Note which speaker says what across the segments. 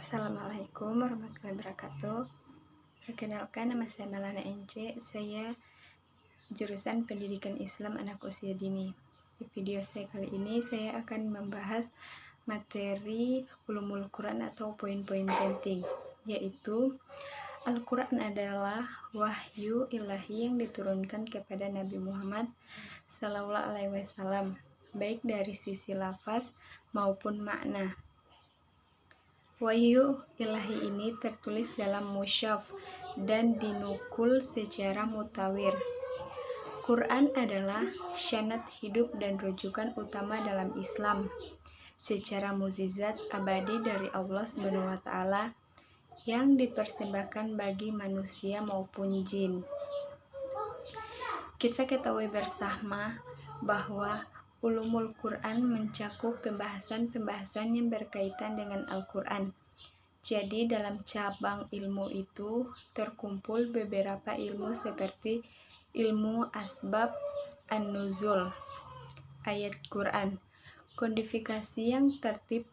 Speaker 1: Assalamualaikum warahmatullahi wabarakatuh. Perkenalkan, nama saya Malana NC. Saya jurusan Pendidikan Islam Anak Usia Dini. Di video saya kali ini saya akan membahas materi ulumul Quran atau poin-poin penting, yaitu Al-Quran adalah wahyu ilahi yang diturunkan kepada Nabi Muhammad SAW, baik dari sisi lafaz maupun makna. Wahyu ilahi ini tertulis dalam mushaf dan dinukul secara mutawir. Quran adalah syanad hidup dan rujukan utama dalam Islam, secara mukjizat abadi dari Allah SWT yang dipersembahkan bagi manusia maupun jin. Kita ketahui bersama bahwa ulumul Quran mencakup pembahasan-pembahasan yang berkaitan dengan Al-Quran. Jadi dalam cabang ilmu itu terkumpul beberapa ilmu seperti ilmu asbab an-nuzul, ayat Quran, kodifikasi yang tertib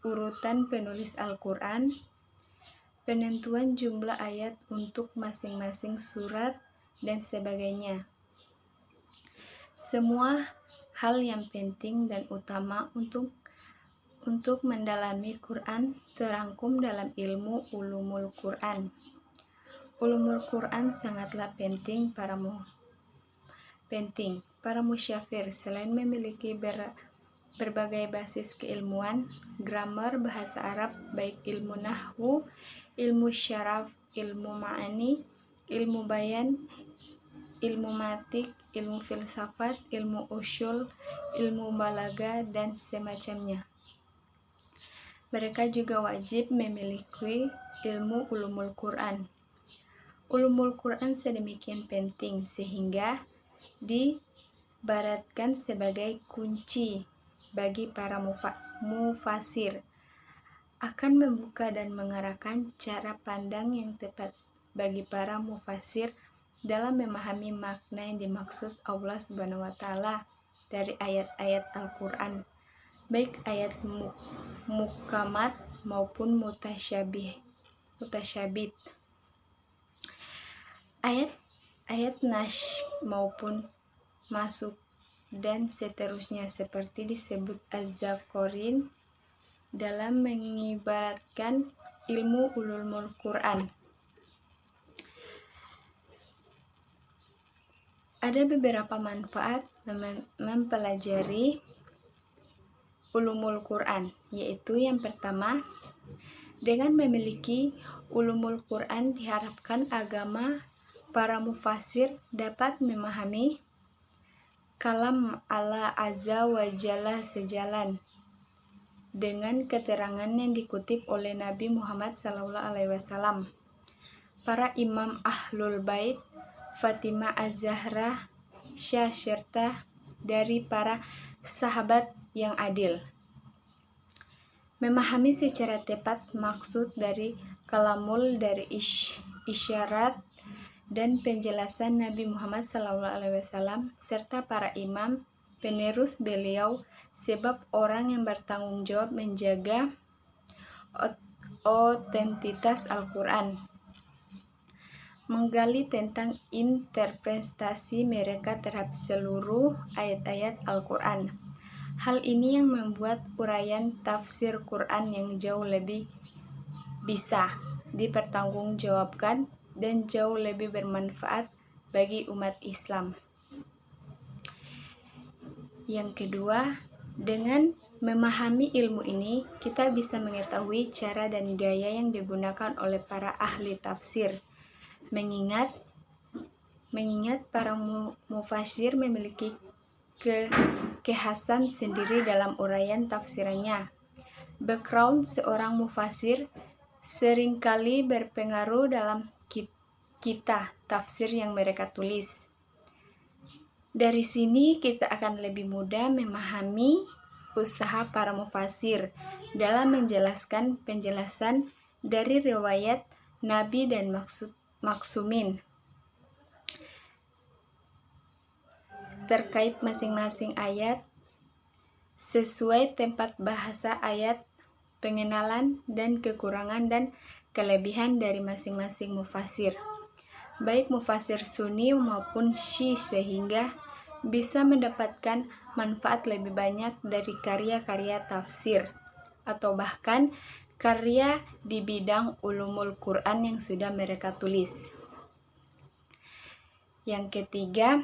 Speaker 1: urutan penulis Al-Quran, penentuan jumlah ayat untuk masing-masing surat, dan sebagainya. Semua hal yang penting dan utama untuk mendalami Quran terangkum dalam ilmu ulumul Quran. Ulumul Quran sangatlah penting. Para musyafir selain memiliki berbagai basis keilmuan, grammar, bahasa Arab, baik ilmu nahwu, ilmu syaraf, ilmu ma'ani, ilmu bayan, ilmu matik, ilmu filsafat, ilmu usyul, ilmu balaga, dan semacamnya. Mereka juga wajib memiliki ilmu ulumul Quran. Ulumul Quran sedemikian penting sehingga diibaratkan sebagai kunci bagi para mufasir, akan membuka dan mengarahkan cara pandang yang tepat bagi para mufasir dalam memahami makna yang dimaksud Allah SWT dari ayat-ayat Al-Quran, baik ayat muhkamat maupun mutasyabih. Ayat naskh maupun masuk dan seterusnya seperti disebut Az-Zakarin dalam mengibaratkan ilmu ulumul Quran. Ada beberapa manfaat mempelajari ulumul Quran, yaitu yang pertama, dengan memiliki ulumul Quran diharapkan agama para mufasir dapat memahami kalam Allah Azza wa Jalla sejalan dengan keterangan yang dikutip oleh Nabi Muhammad SAW, para imam Ahlul Bait, Fatimah Az-Zahra, Syah, serta dari para sahabat yang adil. Memahami secara tepat maksud dari kalamul, dari isyarat dan penjelasan Nabi Muhammad SAW serta para imam penerus beliau, sebab orang yang bertanggung jawab menjaga otentitas Al-Quran. Menggali tentang interpretasi mereka terhadap seluruh ayat-ayat Al-Quran. Hal ini yang membuat uraian tafsir Quran yang jauh lebih bisa dipertanggungjawabkan dan jauh lebih bermanfaat bagi umat Islam. Yang kedua, dengan memahami ilmu ini, kita bisa mengetahui cara dan gaya yang digunakan oleh para ahli tafsir. Mengingat para mufasir memiliki kekhasan sendiri dalam uraian tafsirannya. Background seorang mufasir seringkali berpengaruh dalam kita tafsir yang mereka tulis. Dari sini kita akan lebih mudah memahami usaha para mufasir dalam menjelaskan penjelasan dari riwayat Nabi dan maksumin terkait masing-masing ayat sesuai tempat bahasa ayat pengenalan dan kekurangan dan kelebihan dari masing-masing mufasir, baik mufasir Sunni maupun Syi'i, sehingga bisa mendapatkan manfaat lebih banyak dari karya-karya tafsir atau bahkan karya di bidang ulumul Quran yang sudah mereka tulis. Yang ketiga,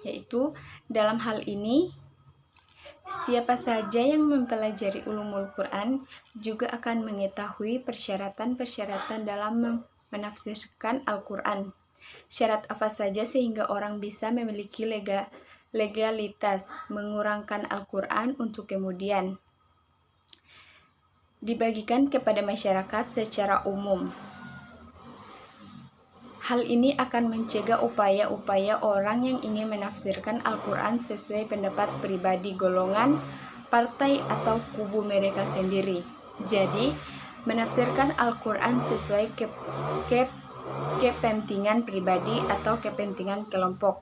Speaker 1: yaitu dalam hal ini siapa saja yang mempelajari ulumul Quran juga akan mengetahui persyaratan-persyaratan dalam menafsirkan Al-Quran. Syarat apa saja sehingga orang bisa memiliki legalitas mengurangkan Al-Quran untuk kemudian dibagikan kepada masyarakat secara umum. Hal ini akan mencegah upaya-upaya orang yang ingin menafsirkan Al-Quran sesuai pendapat pribadi, golongan, partai, atau kubu mereka sendiri. Jadi, menafsirkan Al-Quran sesuai kepentingan pribadi atau kepentingan kelompok.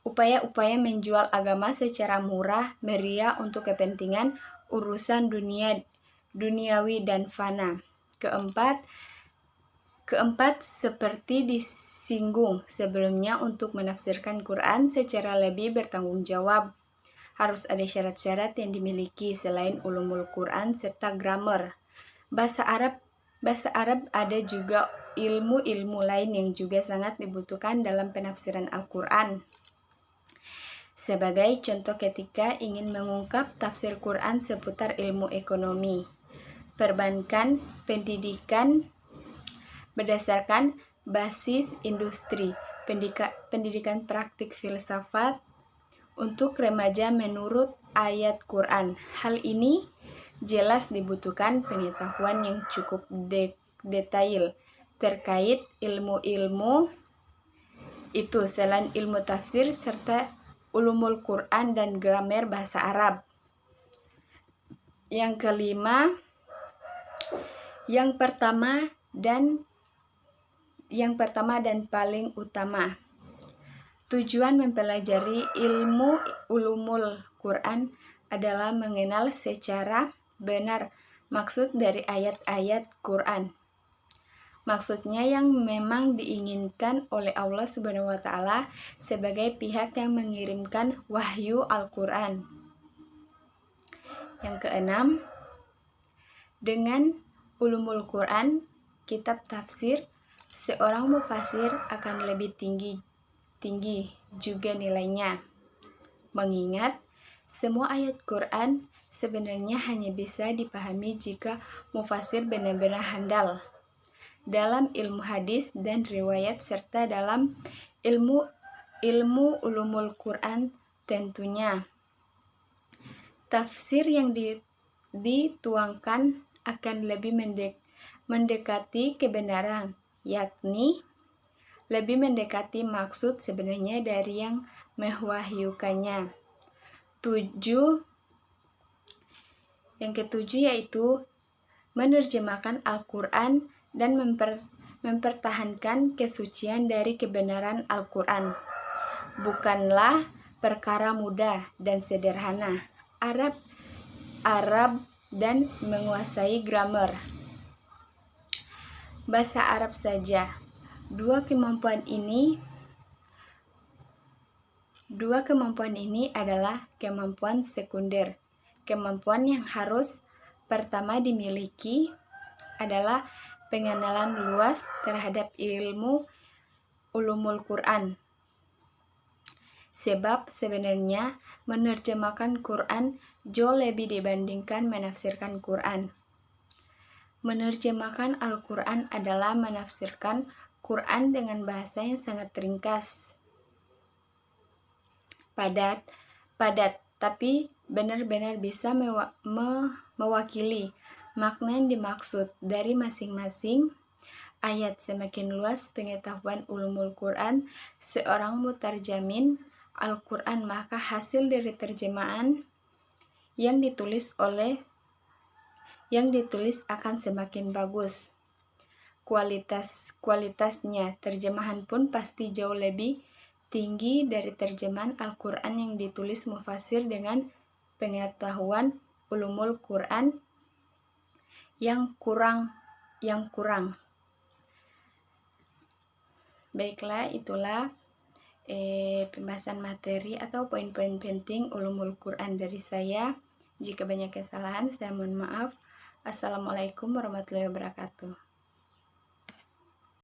Speaker 1: Upaya-upaya menjual agama secara murah meriah untuk kepentingan urusan duniawi dan fana. Keempat, seperti disinggung sebelumnya, untuk menafsirkan Quran secara lebih bertanggung jawab, harus ada syarat-syarat yang dimiliki selain ulumul Quran serta grammar. Bahasa Arab ada juga ilmu-ilmu lain yang juga sangat dibutuhkan dalam penafsiran Al-Quran. Sebagai contoh, ketika ingin mengungkap tafsir Quran seputar ilmu ekonomi, perbankan, pendidikan, berdasarkan basis industri, pendidikan praktik filsafat untuk remaja menurut ayat Quran. Hal ini jelas dibutuhkan pengetahuan yang cukup detail terkait ilmu-ilmu itu selain ilmu tafsir serta ulumul Quran dan grammar bahasa Arab. Yang kelima, yang pertama dan paling utama, tujuan mempelajari ilmu ulumul Quran adalah mengenal secara benar maksud dari ayat-ayat Quran. Maksudnya yang memang diinginkan oleh Allah Subhanahu wa Ta'ala sebagai pihak yang mengirimkan wahyu Al-Quran. Yang keenam, dengan ulumul Quran, kitab tafsir, seorang mufasir akan lebih tinggi juga nilainya. Mengingat semua ayat Quran sebenarnya hanya bisa dipahami jika mufasir benar-benar handal dalam ilmu hadis dan riwayat serta dalam ilmu ulumul Quran tentunya. Tafsir yang dituangkan akan lebih mendekati kebenaran, yakni lebih mendekati maksud sebenarnya dari yang mewahyukannya. Yang ketujuh yaitu menerjemahkan Al-Quran dan mempertahankan kesucian dari kebenaran Al-Quran. Bukanlah perkara mudah dan sederhana. Arab dan menguasai grammar bahasa Arab saja. Dua kemampuan ini adalah kemampuan sekunder. Kemampuan yang harus pertama dimiliki adalah pengenalan luas terhadap ilmu ulumul Quran. Sebab sebenarnya menerjemahkan Quran jauh lebih dibandingkan menafsirkan Quran. Menerjemahkan Al-Quran adalah menafsirkan Quran dengan bahasa yang sangat ringkas, padat, tapi benar-benar bisa mewakili makna yang dimaksud dari masing-masing ayat. Semakin luas pengetahuan ulumul Quran seorang mutarjamin Al-Quran, maka hasil dari terjemahan yang ditulis akan semakin bagus. Kualitasnya terjemahan pun pasti jauh lebih tinggi dari terjemahan Al-Quran yang ditulis mufasir dengan pengetahuan ulumul Quran yang kurang. Baiklah, itulah pembahasan materi atau poin-poin penting ulumul Quran dari saya. Jika banyak kesalahan, saya mohon maaf. Assalamualaikum warahmatullahi wabarakatuh.